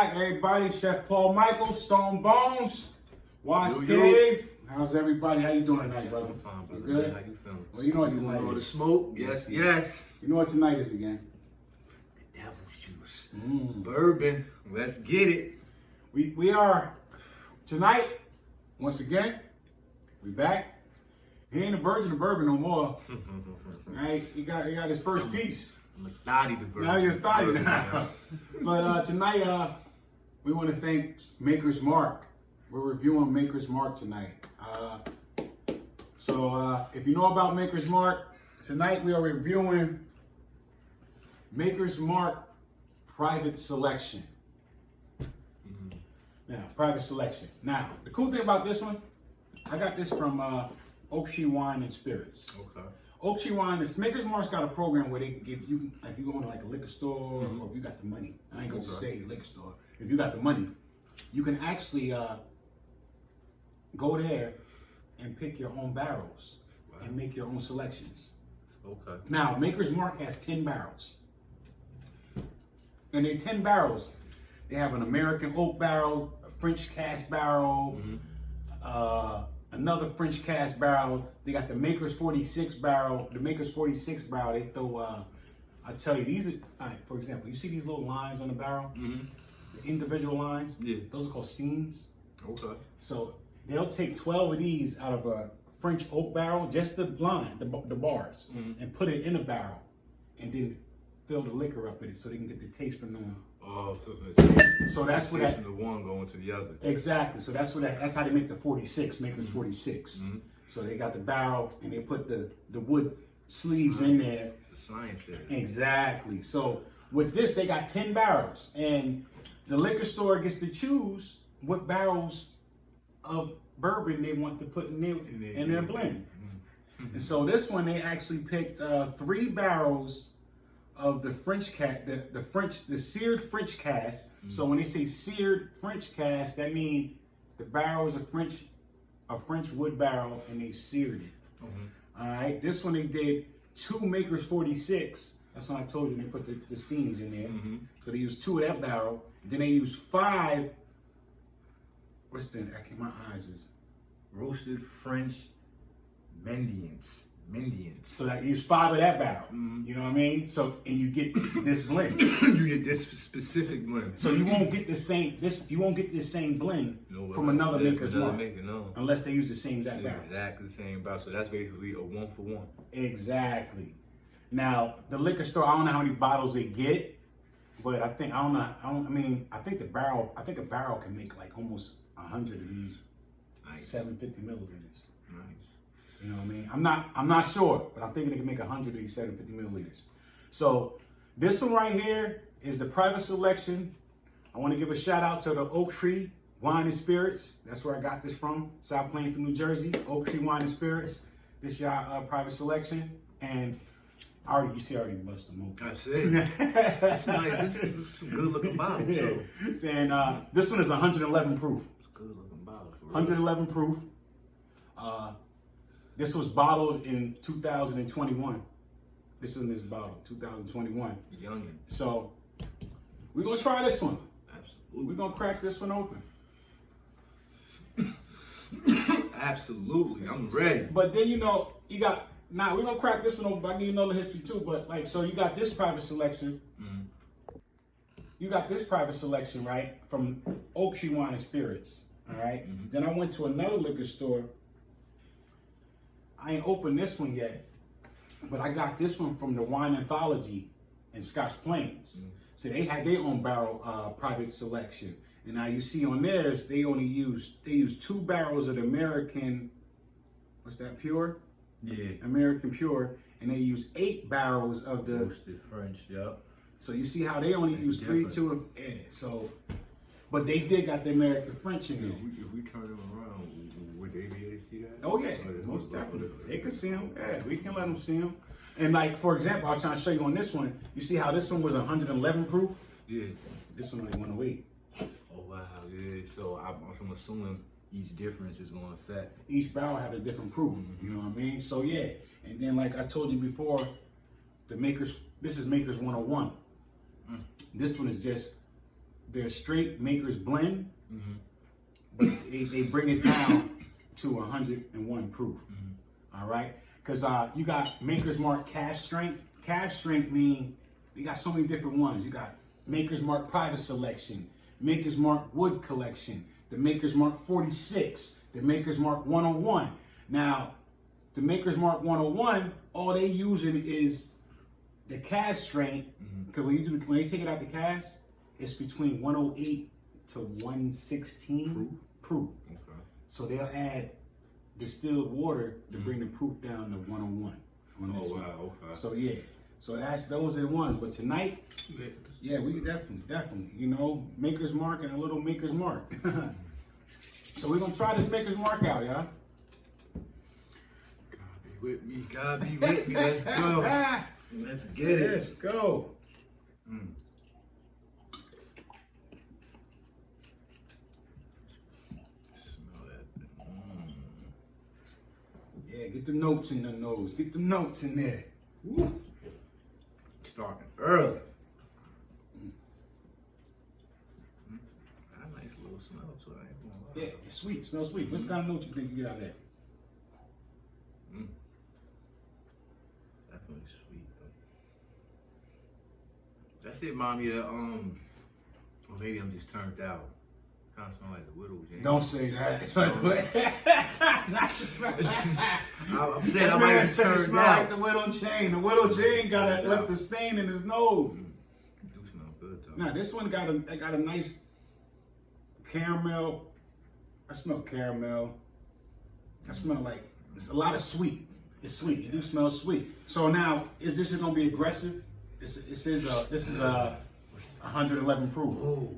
back, everybody. Chef Paul Michael, Stone Bones, Wash Yo, yo. Cave. How's everybody? How you doing tonight, brother? I'm fine, brother. You good? How you feeling? Well, you know what You tonight want the is. smoke? Yes, yes. You know what tonight is again. The devil's juice. Mm. Bourbon. Let's get it. We are tonight. Once again, we back. He ain't a virgin of bourbon no more. Right? He got his first piece. I'm a thotty the virgin. Now you're a thotty Bourbon, now. But tonight, we want to thank Maker's Mark. We're reviewing Maker's Mark tonight. So if you know about Maker's Mark, tonight we are reviewing Maker's Mark Private Selection. Now, Private Selection. Now, the cool thing about this one, I got this from Oak Tree Wine and Spirits. Okay. Oak Tree Wine, Maker's Mark's got a program where they can give you, like you go to like a liquor store, or if you got the money. I ain't gonna say liquor store. If you got the money, you can actually go there and pick your own barrels and make your own selections. Okay. Now, Maker's Mark has 10 barrels. And they're 10 barrels. They have an American oak barrel, a French cast barrel, another French cast barrel. They got the Maker's 46 barrel. The Maker's 46 barrel, they throw, I tell you, these are, all right, for example, you see these little lines on the barrel? The individual lines? Yeah. Those are called steams. Okay. So they'll take 12 of these out of a French oak barrel, just the line, the bars, and put it in a barrel, and then fill the liquor up with it so they can get the taste from them. Oh, So that's what that. the one going to the other. Exactly. So that's what that's how they make the 46, Maker's 46. So they got the barrel and they put the wood sleeves in there. It's a science there. Exactly. So with this, they got 10 barrels, and the liquor store gets to choose what barrels of bourbon they want to put in their blend. And so this one, they actually picked 3 barrels of the French the seared French cast. So when they say seared French cast, that means the barrel is a French wood barrel, and they seared it. All right. This one they did 2 Maker's 46. That's when I told you they put the steams in there. So they used 2 of that barrel. Then they used 5. What's the? My eyes is. Roasted French Mendiants. So that you use 5 of that barrel. You know what I mean? So and you get this blend. You get this specific blend. So you won't get the same You won't get this same blend from another Maker's Mark, unless they use the same exact barrel. Exactly the same barrel. So that's basically a 1-for-1. Exactly. Now the liquor store, I don't know how many bottles they get, but I think I think a barrel can make like almost 100 of these. Nice. 750 milliliters. Nice. You know what I mean? I'm not sure, but I'm thinking they can make 100 of these 750 milliliters. So this one right here is the Private Selection. I want to give a shout out to the Oak Tree Wine and Spirits. That's where I got this from, South Plainfield, New Jersey. Oak Tree Wine and Spirits. This is your Private Selection, and I already bust them open. That's it. That's nice. This is a good looking bottle. Too. And this one is 111 proof. It's a good looking bottle. 111 proof. This was bottled in 2021. This one is bottled 2021. Youngin. So we're gonna try this one. Absolutely. We're gonna crack this one open. Absolutely. I'm ready. But then we're gonna crack this one open. But I give you another history too. But like, so you got this Private Selection. You got this Private Selection, right, from Oak Tree Wine and Spirits. All right. Then I went to another liquor store. I ain't opened this one yet, but I got this one from the Wine Anthology in Scotch Plains. So they had their own barrel Private Selection, and now you see on theirs they use 2 barrels of the American. What's that? Pure. Yeah. American Pure, and they use 8 barrels of the Roasted French. Yep. So you see how they only use 3, 2 of. Yeah. So, but they did got the American French in there. If we turn them around, would they be able to see that? Oh yeah, most definitely. They can see them. Yeah, we can let them see them. And like, for example, I was trying to show you on this one. You see how this one was 111 proof? Yeah. This one only 108. Oh wow. Yeah. So I'm assuming each difference is going to affect. Each barrel had a different proof. You know what I mean? So yeah. And then like I told you before, this is Maker's 101. This one is just their straight Maker's Blend, Mm-hmm. but they bring it down to 101 proof. Mm-hmm. All right, because you got Maker's Mark Calf Strength. Calf Strength mean you got so many different ones. You got Maker's Mark Private Selection, Maker's Mark Wood Collection, the Maker's Mark 46, the Maker's Mark 101. Now, the Maker's Mark 101, all they using is the calf strength, because when they take it out the cast, it's between 108 to 116 proof. Okay. So they'll add distilled water to bring the proof down to 101. On this Oh one. wow. Okay. So yeah, so those are the ones. But tonight, yeah, we could definitely, you know, Maker's Mark and a little Maker's Mark. So we're gonna try this Maker's Mark out, y'all. God be with me. Let's go. Let's get it. Let's go. Smell that. Yeah, get the notes in the nose. Get the notes in there. Woo. Starting early. Got a nice little smell to it. I ain't gonna lie. Yeah, it's sweet. It smells sweet. What kind of notes you think you get out of that? Definitely sweet. That's it, mommy. Or maybe I'm just turned out. Kind of smell like the Widow Jane. Don't say that. I'm saying I That might man be said it turned smell out. like the Widow Jane. The Widow Jane left a stain in his nose. It do smell good though. Now this one got a nice caramel. I smell caramel. I smell like it's a lot of sweet. It's sweet. It do smell sweet. So now, is this gonna be aggressive? This is 111 proof. Oh,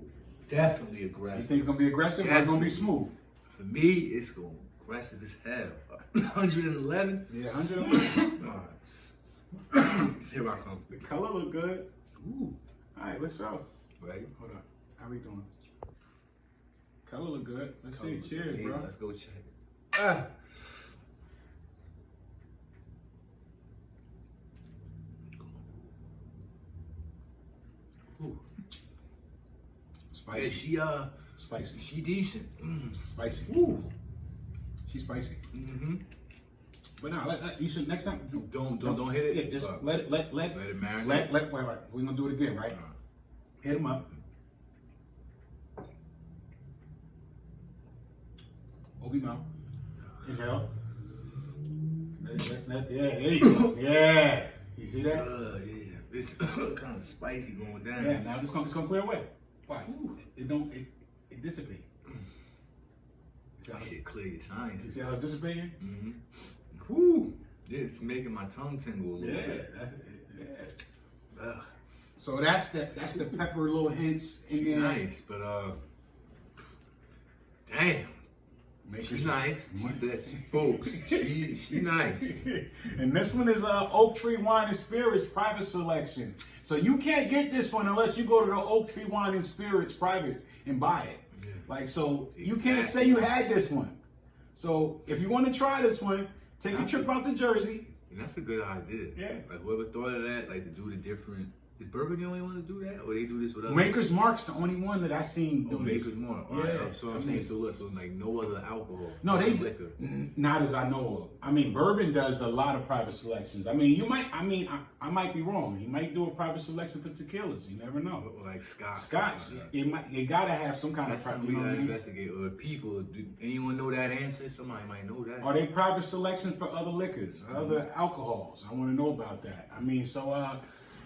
definitely You aggressive. think it's gonna be aggressive or it's gonna be smooth? For me, it's going aggressive as hell. 111. Yeah, 111. All right. Here I come. The color look good. Ooh. All right, let's go. Ready? Hold up. How we doing? Color look good. Let's see. Color Cheers, amazing. bro. Let's go check it. Ah. Ooh. Spicy. Yeah, Spicy. she decent. Spicy. Ooh. She's spicy. Mm-hmm. But now, you should next time. Don't hit it. Yeah, just let it marinate. wait. We're gonna do it again, right? Hit them up. Open mouth. Inhale. Yeah, there you go. Yeah. You see that? Yeah. This kind of spicy going down. Yeah. Now it's gonna clear away. Watch. It dissipates. That shit clear your science. You see how it's dissipating? Mm-hmm. Whoo! It's making my tongue tingle a little Yeah. bit. Yeah. So that's the pepper little hints in there. Nice, but damn. She's nice. Folks, she nice. And this one is Oak Tree Wine and Spirits Private Selection. So you can't get this one unless you go to the Oak Tree Wine and Spirits Private and buy it. Yeah. Like, so you can't say you had this one. So if you want to try this one, take a trip out to Jersey. And that's a good idea. Yeah. Like whoever thought of that, like to do the different. Is Bourbon the only one to do that, or they do this with other? Maker's Mark's the only one that I seen do Oh, this. Maker's Mark. Yeah. Right. So I'm saying, so like no other alcohol. No, they do. liquor. Not as I know of. I mean, Bourbon does a lot of private selections. I mean, I might be wrong. He might do a private selection for tequilas. You never know. Or like Scotch. Scotch, it gotta have some kind That's of private. something You we know what I gotta mean? investigate. Or people, do anyone know that answer? Somebody might know that. Are they private selections for other liquors, other alcohols? I want to know about that. I mean, so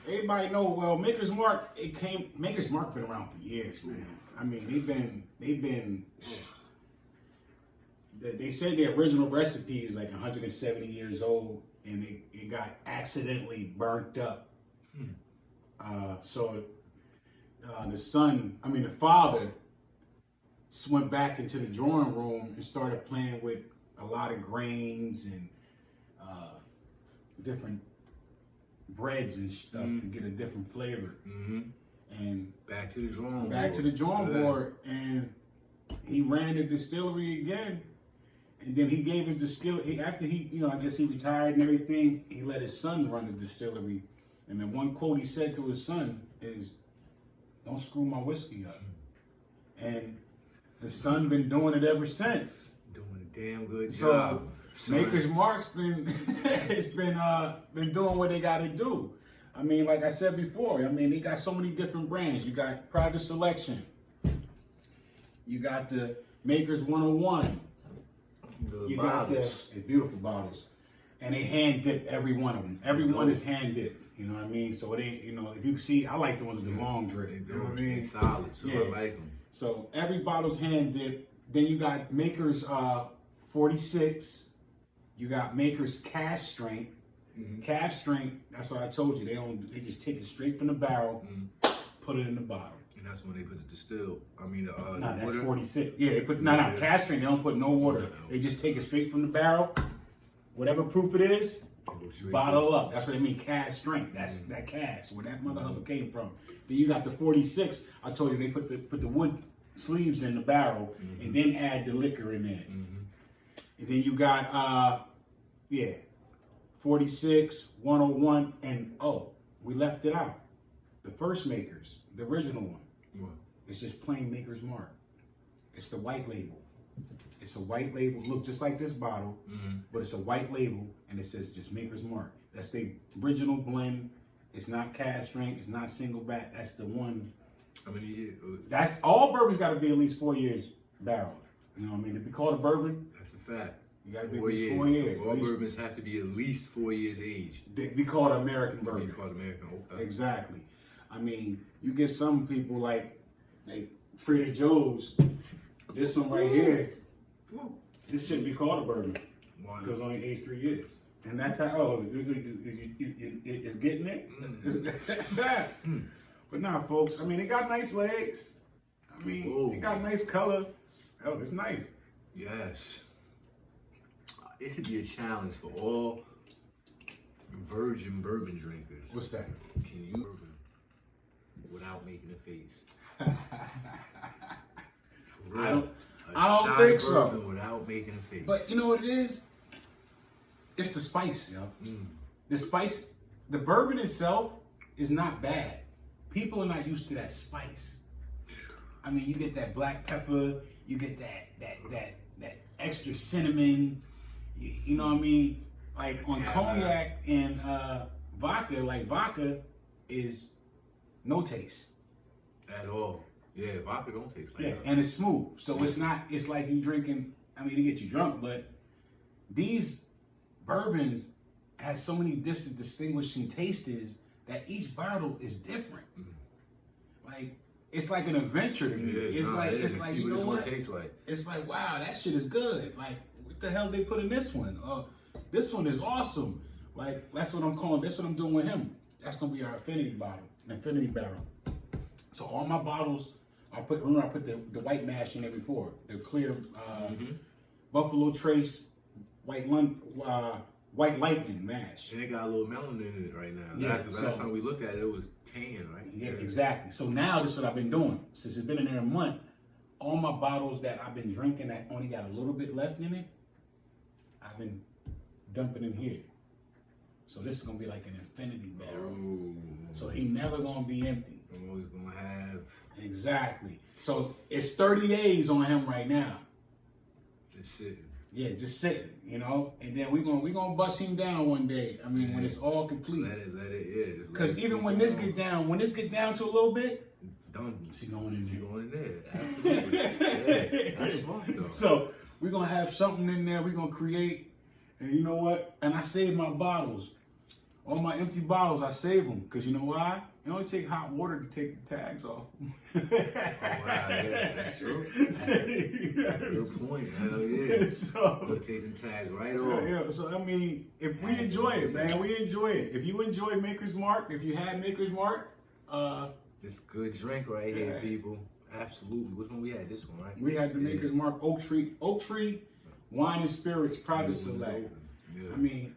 everybody know. Well, Maker's Mark, Maker's Mark been around for years, man. I mean, they've been. They say the original recipe is like 170 years old, and it got accidentally burnt up. So the father went back into the drawing room and started playing with a lot of grains and different breads and stuff to get a different flavor. Mm-hmm. And Back to the drawing board. back to the drawing Yeah. board, and he ran the distillery again. And then he gave his distillery after I guess he retired and everything. He let his son run the distillery. And the one quote he said to his son is, "Don't screw my whiskey up." and the son been doing it ever since. Doing a damn good So job. Maker's Mark's been it's been doing what they got to do. I mean, like I said before, I mean they got so many different brands. You got Private Selection. You got the Maker's 101. You got it's beautiful bottles, and they hand dip every one of them. Every one is hand dipped. You know what I mean? So it ain't, you know, if you see, I like the ones with the long drip. You know what I mean? Solid, so Yeah. I like them. So every bottle's hand dipped. Then you got Maker's 46. You got Maker's Cask Strength. Cask Strength. That's what I told you. They just take it straight from the barrel, put it in the bottle. And that's when they put the distill. I mean, Nah, the that's water. 46. Yeah, they put Cask Strength. They don't put no water. They just take it straight from the barrel. Whatever proof it is, Go straight bottle up. That's what they mean, cask strength. That's that cask, where that mother hubba came from. Then you got the 46. I told you they put the wood sleeves in the barrel and then add the liquor in there. And then you got 46, 101, and we left it out. The first Makers, the original one. What? It's just plain Maker's Mark. It's the white label. It's a white label. Look just like this bottle, but it's a white label, and it says just Maker's Mark. That's the original blend. It's not cask strength. It's not single bat. That's the one. How many years? That's all bourbon's got to be at least 4 years barrel. You know what I mean? To be called a bourbon, That's a fact. you got to be at 4 least years. 4 years. All At least bourbons have to be at least 4 years aged. they be called American Be bourbon. called American. Okay. Exactly. I mean, you get some people like Frida Joe's. This one right here. This shouldn't be called a bourbon Why? because it's only aged 3 years. And that's how, it's getting it. But nah, folks, I mean, it got nice legs. I mean, it got nice color. Oh, it's nice. Yes. It should be a challenge for all virgin bourbon drinkers. What's that? Can you bourbon without making a face? I don't think so. Without making a face. But you know what it is? It's the spice, yo. The spice, the bourbon itself is not bad. People are not used to that spice. I mean, you get that black pepper, you get that extra cinnamon. You know what I mean? Like on cognac and vodka, like vodka is no taste. At all. Yeah, vodka don't taste like that. And it's smooth. So it's not, it's like you drinking, I mean, to get you drunk, but these bourbons have so many distinguishing tastes that each bottle is different. Like, it's like an adventure to me. It's like, you know what? Tastes like. It's like, wow, that shit is good. Like, what the hell they put in this one? This one is awesome. Like, that's what I'm calling, that's what I'm doing with him. That's gonna be our infinity bottle, an infinity barrel. So all my bottles, I put the white mash in there before, the clear Buffalo Trace white lightning mash. And it got a little melanin in it right now. Yeah, Last time we looked at it, it was tan, right? Yeah, exactly. So now this is what I've been doing. Since it's been in there a month, all my bottles that I've been drinking that only got a little bit left in it, I've been dumping in here. So this is gonna be like an infinity barrel. Ooh. So he never gonna be empty. I'm always gonna have. Exactly. So it's 30 days on him right now. Just sitting. Yeah, just sitting, you know. And then we gonna bust him down one day. I mean, when it's all complete. Let it, yeah. Because even when this get down to a little bit, done. she going in there. Going in there. Absolutely. Yeah, that's smart though. So we're gonna have something in there. We're gonna create, and you know what? And I save my bottles, all my empty bottles. I save them because you know why? It only take hot water to take the tags off. Oh wow, yeah, that's true. That's a good point. Hell yeah. So We're taking tags right off. yeah. So I mean, if we enjoy it, man, we enjoy it. If you enjoy Maker's Mark, if you had Maker's Mark, This good drink right here, people. Absolutely. Which one we had? This one, right? we had the Maker's Mark Oak Tree Wine and Spirits Private Select. Yeah. I mean,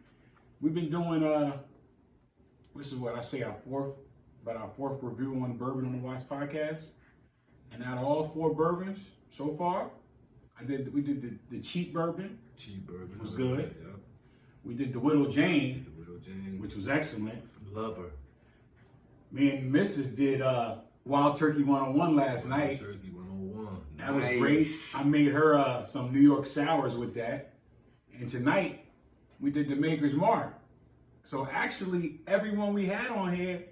we've been doing this is what I say our fourth review on Bourbon on the Watch podcast. And out of all 4 bourbons so far, we did the cheap bourbon. Cheap bourbon. Was good. Yeah. We did the Widow Jane, The Widow Jane. which was excellent. Love her. Me and Mrs. did Wild Turkey 101 last night. Turkey 101. That was great. I made her some New York sours with that. And tonight, we did the Maker's Mark. So actually, everyone we had on here,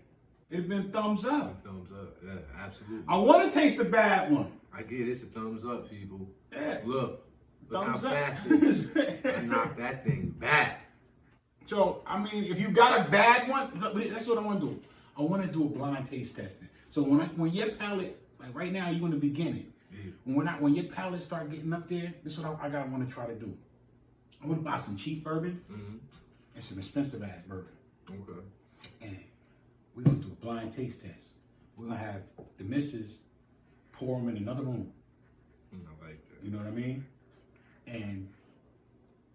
it's been thumbs up. Thumbs up, yeah, absolutely. I want to taste the bad one. I get it's a thumbs up, people. Yeah. Look Thumbs how up. fast it is. I knocked that thing back. So, I mean, if you got a bad one, that's what I want to do. I want to do a blind taste testing. So when your palate, like right now, you're in the beginning. Yeah. When your palate start getting up there, this is what I want to try to do. I want to buy some cheap bourbon and some expensive ass bourbon. Okay. And we're going to do a blind taste test. We're going to have the missus pour them in another room. I like that. You know what I mean? And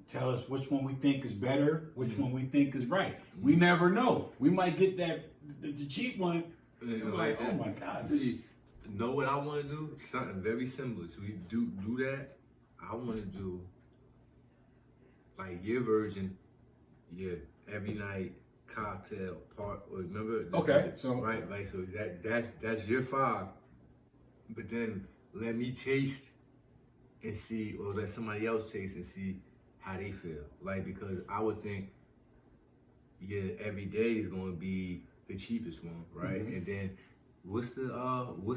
tell us which one we think is better, which one we think is right. We never know. We might get the cheap one. And like, oh my God. See, know what I want to do? Something very similar. So we do that. I want to do like your version, every night cocktail part. Remember? Okay, so right, like so that's your 5. But then let me taste and see, or let somebody else taste and see how they feel. Like, because I would think, every day is going to be the cheapest one, right? And then what's the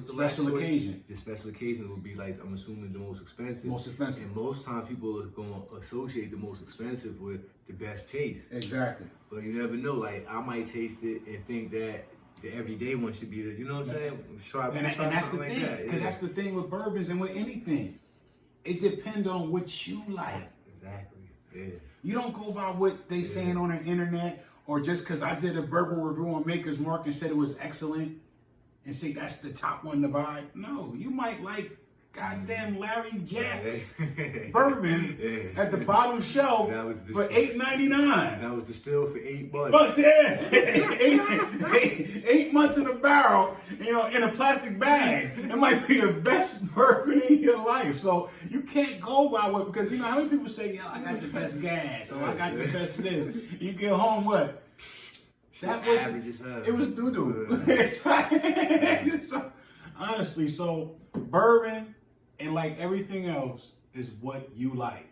special occasion? The special occasion would be like, I'm assuming, the most expensive. Most expensive. And most times people are going to associate the most expensive with the best taste. Exactly. But you never know. Like, I might taste it and think that the everyday one should be the, you know what I'm saying? And that's the thing, because that's the thing with bourbons and with anything. It depends on what you like. Exactly. Yeah. You don't go by what they saying on the internet, or just because I did a bourbon review on Maker's Mark and said it was excellent and say that's the top one to buy. No, you might like goddamn Larry Jack's bourbon at the bottom shelf for $8.99. That was distilled for $8. But yeah, 8 months in a barrel, in a plastic bag. It might be the best bourbon in your life. So you can't go by what, because you know how many people say, I got the best gas, or I got the best this. You get home, what? That was average as hell. It was doo-doo. So, honestly, so bourbon and like everything else is what you like.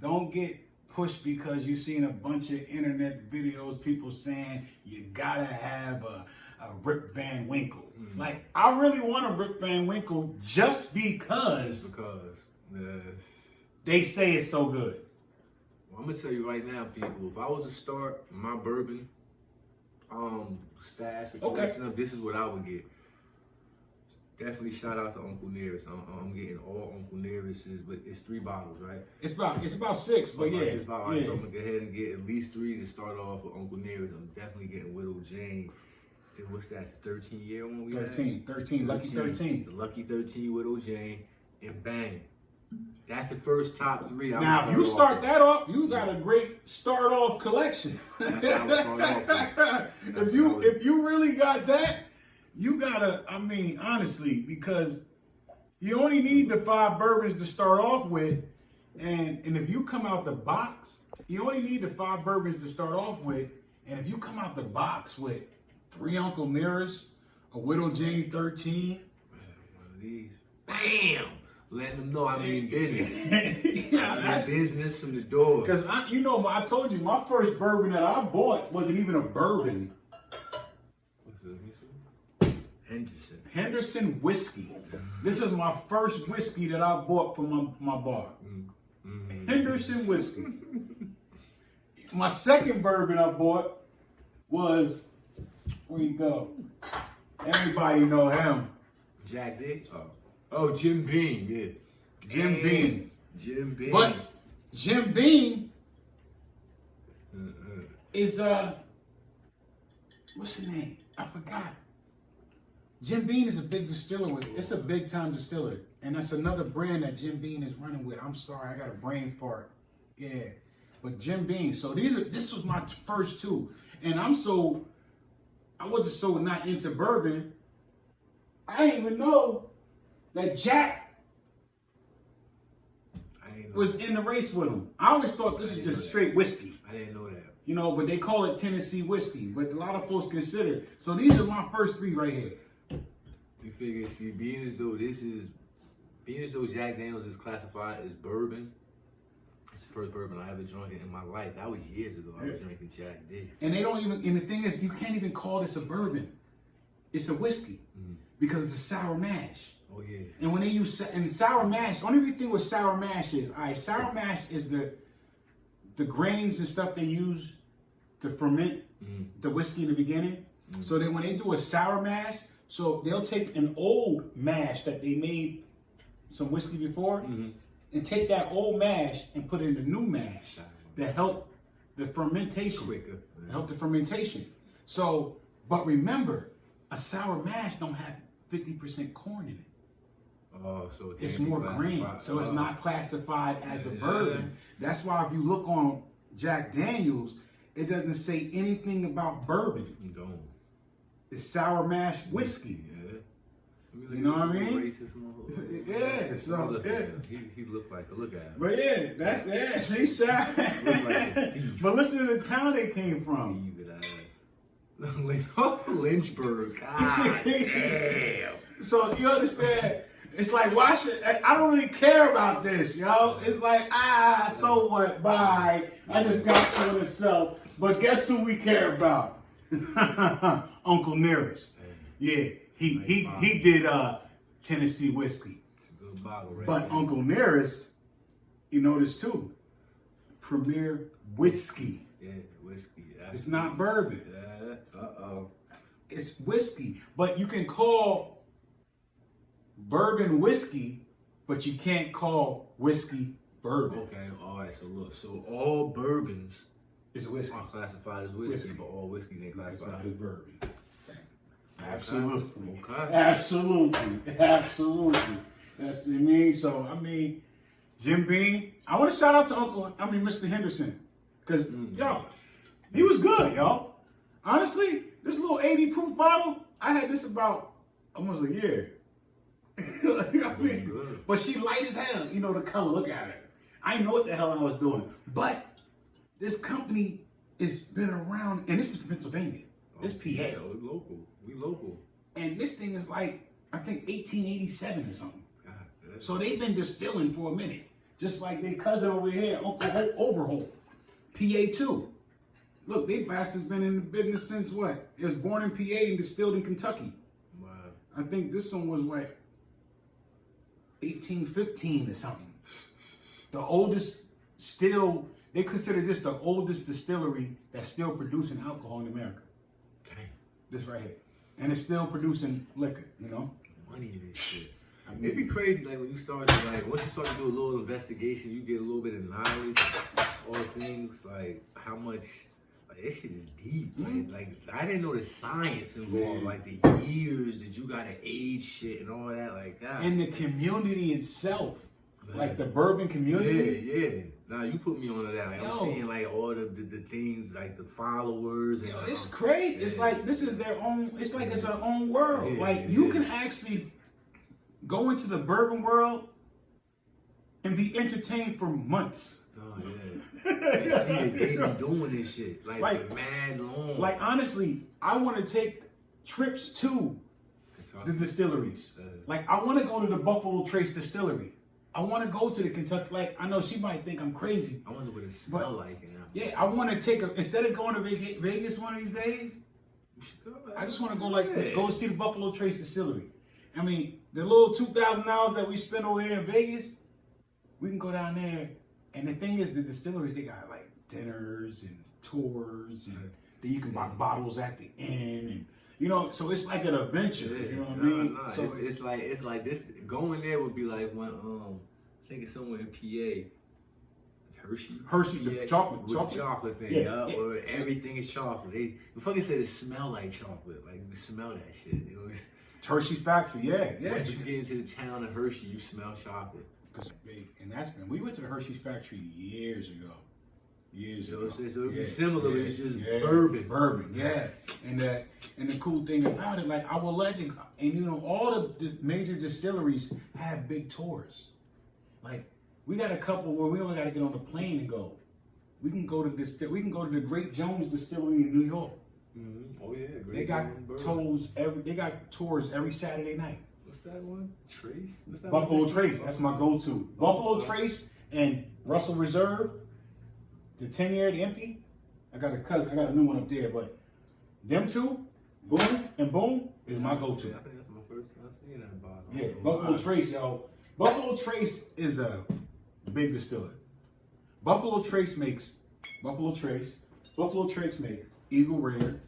Don't get pushed because you've seen a bunch of internet videos, people saying you gotta have a Rip Van Winkle. Like, I really want a Rip Van Winkle just because they say it's so good. Well, I'm gonna tell you right now, people, if I was to start my bourbon stash, this is what I would get. Definitely shout out to Uncle Nearest. I'm getting all Uncle Nearest's, but it's 3 bottles, right? It's about 6, but yeah. So I'm gonna go ahead and get at least 3 to start off with Uncle Nearest. I'm definitely getting Widow Jane. Then what's that? 13-year one we 13, Lucky 13. The Lucky 13 Widow Jane, and bang. That's the first top 3. Now, if you start that off, you got a great start-off collection. That's how I would start off with. If you really got that, you gotta, honestly, because you only need the 5 bourbons to start off with, and if you come out the box, you only need the 5 bourbons to start off with, and if you come out the box with 3 Uncle Nearest, a Widow Jane 13, one of these, bam, letting them know I mean business. That's business from the door. Because I told you my first bourbon that I bought wasn't even a bourbon. Henderson whiskey. This is my first whiskey that I bought from my bar. Henderson whiskey. My second bourbon I bought was, where you go? Everybody know him. Jack Dick? Oh, Jim Beam, yeah. Jim Beam. Jim Beam. But Jim Beam is, what's the name? I forgot. Jim Beam is a big distiller it's a big time distiller. And that's another brand that Jim Beam is running with. I'm sorry, I got a brain fart. Yeah. But Jim Beam. So this was my first 2. And I wasn't so not into bourbon. I didn't even know that Jack was in the race with him. I always thought this is just straight whiskey. I didn't know that. But they call it Tennessee whiskey. But a lot of folks consider it. So these are my first 3 right here. You figure, see, being as though this is Being as though Jack Daniels is classified as bourbon, it's the first bourbon I ever drank in my life. That was years ago. I was drinking Jack D. And they don't even, and the thing is, you can't even call this a bourbon. It's a whiskey because it's a sour mash. Oh yeah. And when they use, and sour mash, only thing with sour mash is, all right, sour mash is the grains and stuff they use to ferment the whiskey in the beginning. So that when they do a sour mash, so they'll take an old mash that they made some whiskey before and take that old mash and put it in the new mash to help the fermentation. Quicker. Help the fermentation. So, but remember, a sour mash don't have 50% corn in it. Oh, so it It's can't be more green, classified. so it's not classified as a bourbon. That's why if you look on Jack Daniels, it doesn't say anything about bourbon. Don't. It's sour mash whiskey. Yeah. You know what I mean? Racist, Yeah, so look yeah. at him. He looked like look at him. But yeah, that's see, sour. Look like a thief. But listen to the town they came from. Evil ass. Lynchburg. God damn. So you understand? It's like, why should I don't really care about this, yo? It's like, so what? Bye. I just got you on the cell. But guess who we care about? Uncle Nearest. Yeah, he did Tennessee whiskey. It's a good bottle, right? But Uncle Nearest, you notice too, Premier Whiskey. Yeah, whiskey. It's not bourbon. Yeah. It's whiskey. But you can call bourbon whiskey, but you can't call whiskey bourbon. Okay, all right. So look, so all bourbons It's whiskey. are classified as whiskey, but all whiskeys ain't It's not classified. as bourbon. Absolutely. Okay. Absolutely. Absolutely. That's what I mean. So, I mean, Jim Beam, I want to shout out to Mr. Henderson. Because, yo, he was good, yo. Honestly, this little 80 proof bottle, I had this about almost a year. I mean, but she light as hell. You know the color. Look at her. I didn't know what the hell I was doing. But this company has been around, and this is Pennsylvania. This PA. Yeah, we local. We local. And this thing is like, I think 1887 or something. God, So they've been distilling for a minute. Just like their cousin over here, Uncle Overholt. PA too. Look, they bastards been in the business since what? It was born in PA and distilled in Kentucky. wow. I think this one was what? 1815 or something. The oldest still, they consider this the oldest distillery that's still producing alcohol in America. Dang. This right here. And it's still producing liquor, you know? Money in this shit. I mean, It'd be crazy, like when you start to once you start to do a little investigation, you get a little bit of knowledge on things, like how much, like this shit is deep. Like I didn't know the science involved, like the years that you gotta age shit and all that, like that. and the community itself, like the bourbon community. Yeah. Now you put me on to that. Like, I'm Yo. seeing like all the things, like the followers. And, Yo, it's great. It's like this is their own. It's like it's our own world. Yeah, like you can actually go into the bourbon world and be entertained for months. Oh yeah. And see that they be doing this shit like for mad long. Like honestly, I want to take trips to the distilleries. Like I want to go to the Buffalo Trace Distillery. I want to go to the Kentucky. Like I know she might think I'm crazy. I wonder what it smell like. Yeah, I want to take instead of going to Vegas one of these days. I just want to go see the Buffalo Trace Distillery. I mean, the little $2,000 that we spend over here in Vegas, we can go down there. And the thing is, the distilleries, they got like dinners and tours, and then you can buy bottles at the end, and you know, so it's like an adventure. You know what I mean? So it's like this. Going there would be like when I think it's somewhere in PA. Hershey, the chocolate thing, yeah. Or everything is chocolate. They fucking said it smell like chocolate, like you smell that shit. You know? Hershey's factory, yeah. Once you get into the town of Hershey, you smell chocolate. And that's been, we went to the Hershey's factory years ago. So it's similar, but it's just bourbon. Bourbon, yeah. And the cool thing about it, like I will let it, and you know, all the major distilleries have big tours. Like we got a couple where we only got to get on the plane and go. We can go to the Great Jones Distillery in New York. Mm-hmm. Oh yeah, They got tours every Saturday night. What's that one? Trace? What's that Buffalo one? Trace, that's my go-to. Buffalo Trace and Russell Reserve, the 10-year empty. I got a new one up there, but them two, Boom and Boom, is my go-to. I think that's my first time seeing that bottle. Yeah, Buffalo Trace, yo. Buffalo Trace is a big distiller. Buffalo Trace makes Eagle Rare.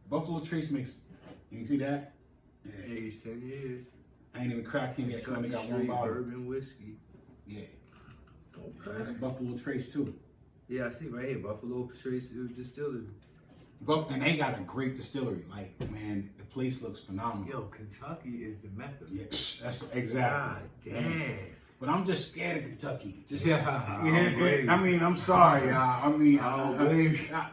Buffalo Trace makes, you see that? Yeah. Age 10 years. I ain't even cracked him yet, so I only got one Straight bottle. bourbon whiskey. Yeah, Okay. that's Buffalo Trace too. Yeah, I see right here. Buffalo Trace Distillery. And they got a great distillery. Like, man, the place looks phenomenal. Yo, Kentucky is the mecca. Yeah, that's God exactly. damn. But I'm just scared of Kentucky. Just Yeah, I mean, I'm sorry, y'all.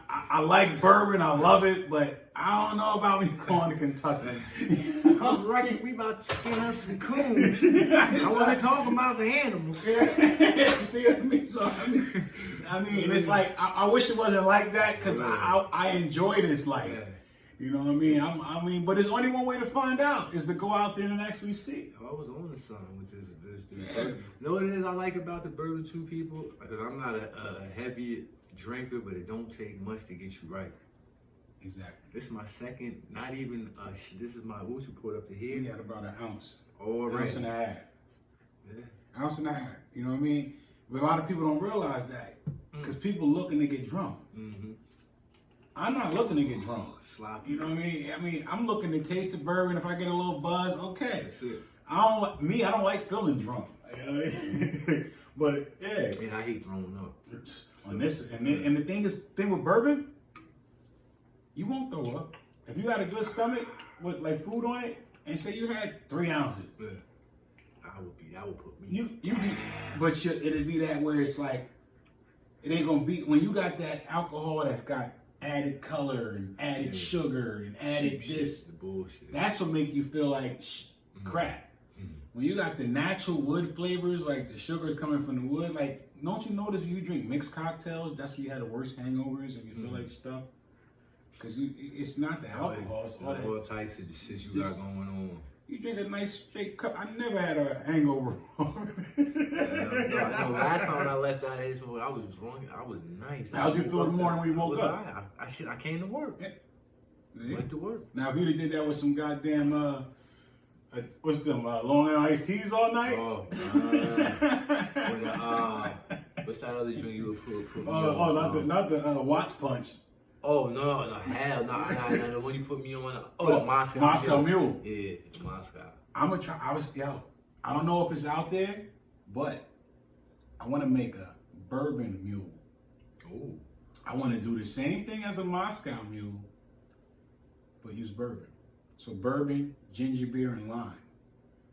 I like bourbon. I love it, but I don't know about me going to Kentucky. I'm ready. We about to skin us some coons. I want to talk about the animals. See what I mean? So I mean, it's like I wish it wasn't like that because I enjoy this life. Yeah. You know what I mean? But there's only one way to find out is to go out there and actually see. I was on the sun with this bourbon. You know what it is I like about the bourbon too, people? Because I'm not a heavy drinker, but it don't take much to get you right. Exactly. This is my second, not even, this is my, what would you put up to here? We had about an ounce. All right. Ounce and a half. Yeah. Ounce and a half. You know what I mean? But a lot of people don't realize that because people looking to get drunk. Mm-hmm. I'm not looking to get drunk. Sloppy. You know what I mean? I'm looking to taste the bourbon. If I get a little buzz, okay. That's it. I don't like feeling drunk. You know what I mean? But yeah. And I hate throwing up. On this, and the thing with bourbon, you won't throw up. If you got a good stomach with like food on it, and say you had 3 ounces, Yeah. That would put me. but it'd be that where it's like, it ain't gonna be, when you got that alcohol that's got added color and added sugar and added Cheap this, shit, the bullshit. that's what make you feel like crap. When you got the natural wood flavors, like the sugar's coming from the wood, like, don't you notice when you drink mixed cocktails, that's when you had the worst hangovers and you feel like stuff? Because it's not the alcohol, it's all types of shit you got going on. You drink a nice straight cup. I never had a hangover. No, last time I left out of this, I was drunk. I was nice. How'd you feel in the morning when you woke up? I came to work. Yeah. Went to work. Now, if you did that with some goddamn, what's them, Long Island iced teas all night? Oh, what's that other drink you would put me on? Not the Watts Punch. Oh, no, hell no. The one you put me on. The Moscow Mule. Yeah, the Moscow. I'm gonna try. I don't know if it's out there, but I want to make a bourbon mule. Oh. I want to do the same thing as a Moscow Mule, but use bourbon. So bourbon, ginger beer, and lime.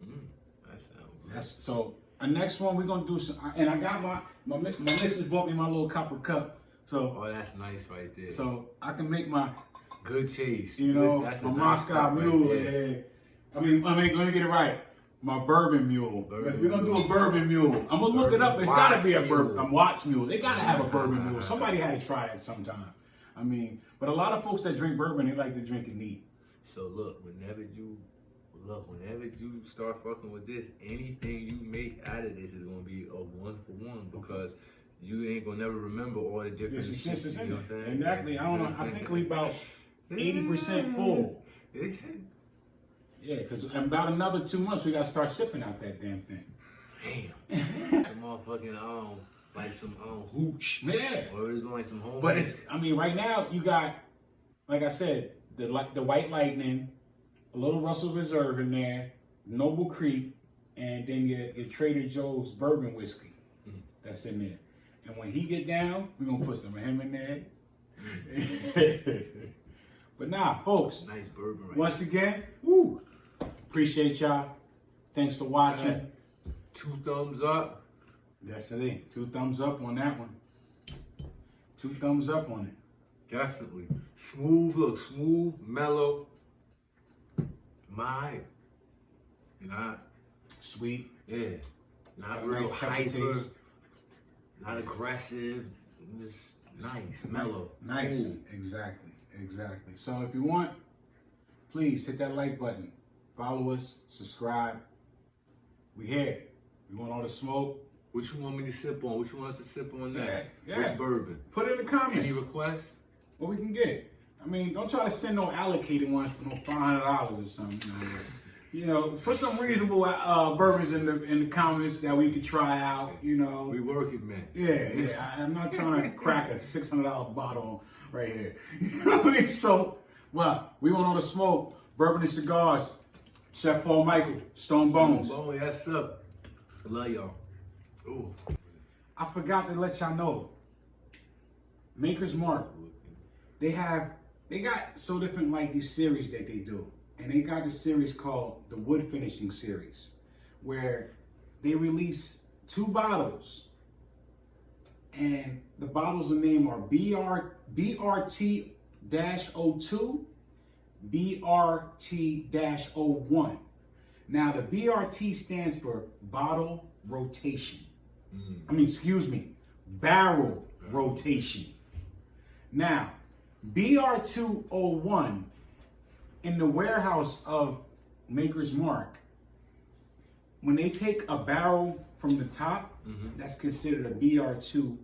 That sounds good. That's so. Our next one we're gonna do some, and I got my missus bought me my little copper cup. So. Oh, that's nice right there. So I can make my. Good taste. You know, That's my nice Moscow right Mule. there. Let me get it right. My bourbon mule. We're gonna do a bourbon mule. I'm gonna look it up. It's gotta be a bourbon. Watts mule. They gotta have a bourbon mule. Somebody had to try that sometime. I mean, but a lot of folks that drink bourbon, they like to drink it neat. So look, whenever you start fucking with this, anything you make out of this is gonna be a 1-for-1 because you ain't gonna never remember all the different This is just you know what I'm saying? exactly. I don't know. I think we about 80% full. Yeah, because in about another 2 months, we got to start sipping out that damn thing. Damn. Some motherfucking, like some hooch. Yeah. Or it's like some home. But right now, you got, like I said, the White Lightning, a little Russell Reserve in there, Noble Creek, and then your Trader Joe's bourbon whiskey that's in there. And when he get down, we're going to put some of him in there. But nah, folks. Nice bourbon right once again, woo. Appreciate y'all. Thanks for watching. 2 thumbs up. That's it. 2 thumbs up on that one. 2 thumbs up on it. Definitely. Smooth, mellow. Mild. Not sweet. Yeah. Not got real nice pepper hyper. taste. Not aggressive. Just nice, mellow. Nice. Ooh. Exactly. So if you want, please hit that like button. Follow us, subscribe. We here. We want all the smoke. What you want me to sip on? What you want us to sip on next? Yeah. What's bourbon? Put it in the comments. Any requests? What we can get. I mean, don't try to send no allocated ones for no $500 or something. You know, put some reasonable bourbons in the comments that we could try out. You know, We working, man. yeah. I'm not trying to crack a $600 bottle right here. You know what I mean? So, well, we want all the smoke. Bourbon and Cigars. Chef Paul Michael, Stone Bones. Oh, yes, sir. Love y'all. Ooh. I forgot to let y'all know. Maker's Mark. They got so different like these series that they do. And they got this series called the Wood Finishing Series, where they release 2 bottles. And the bottles of name are BRT-02, BRT-01. Now the BRT stands for bottle rotation. Barrel rotation. Now, BR201 in the warehouse of Maker's Mark, when they take a barrel from the top, that's considered a BRT01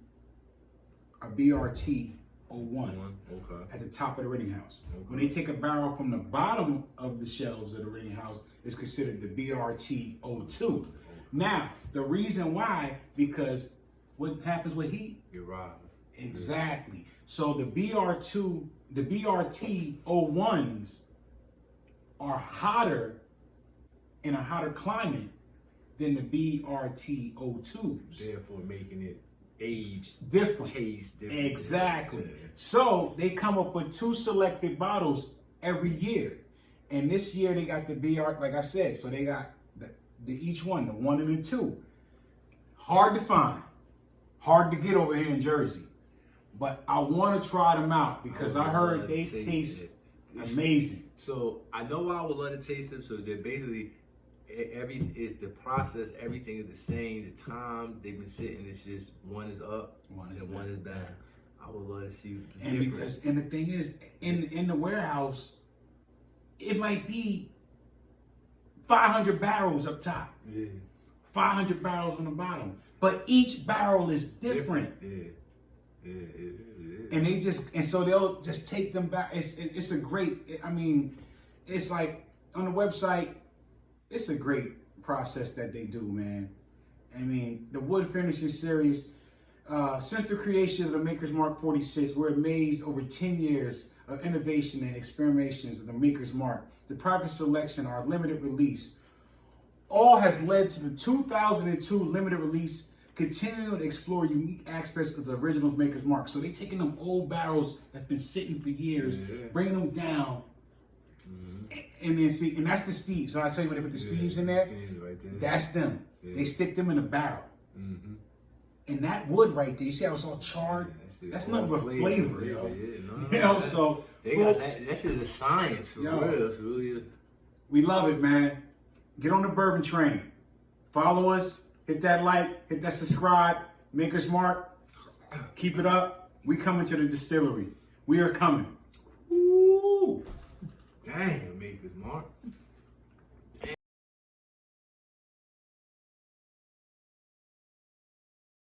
Okay. at the top of the ringing house. When they take a barrel from the bottom of the shelves of the ringing house, it's considered the BRT02. Now, the reason why, because what happens with heat? It rises. Exactly. So the BRT01s are hotter in a hotter climate than the BRT02s. Therefore, making it age Different. taste different. Exactly. So they come up with 2 selected bottles every year. And this year they got the BR, like I said, so they got the each one, the 1 and the 2. Hard to find. Hard to get over here in Jersey. But I want to try them out because I heard they taste amazing. So I know I would love to taste them. So they're basically the process. Everything is the same. The time they've been sitting, it's just one is up, one is down. I would love to see the difference. And the thing is, in the warehouse, it might be 500 barrels up top, 500 barrels on the bottom, but each barrel is different. And so they'll just take them back. It's a great. I mean, it's like on the website. It's a great process that they do, man. I mean, the Wood Finishing Series. Since the creation of the Maker's Mark 46, we're amazed over 10 years of innovation and experimentations of the Maker's Mark. The private selection, our limited release, all has led to the 2002 limited release. Continue to explore unique aspects of the original Maker's Mark. So they taking them old barrels that's been sitting for years, bringing them down, and then see, and that's the Steves. So I tell you when they put the Steves in there, that's them. They stick them in a barrel. And that wood right there, you see how it's all charred? That's nothing but flavor, yo. You know, so folks, that shit is science for real. It's really we love it, man. Get on the bourbon train. Follow us. Hit that like. Hit that subscribe. Maker's Mark. Keep it up. We coming to the distillery. We are coming. Ooh. Damn, Maker's Mark.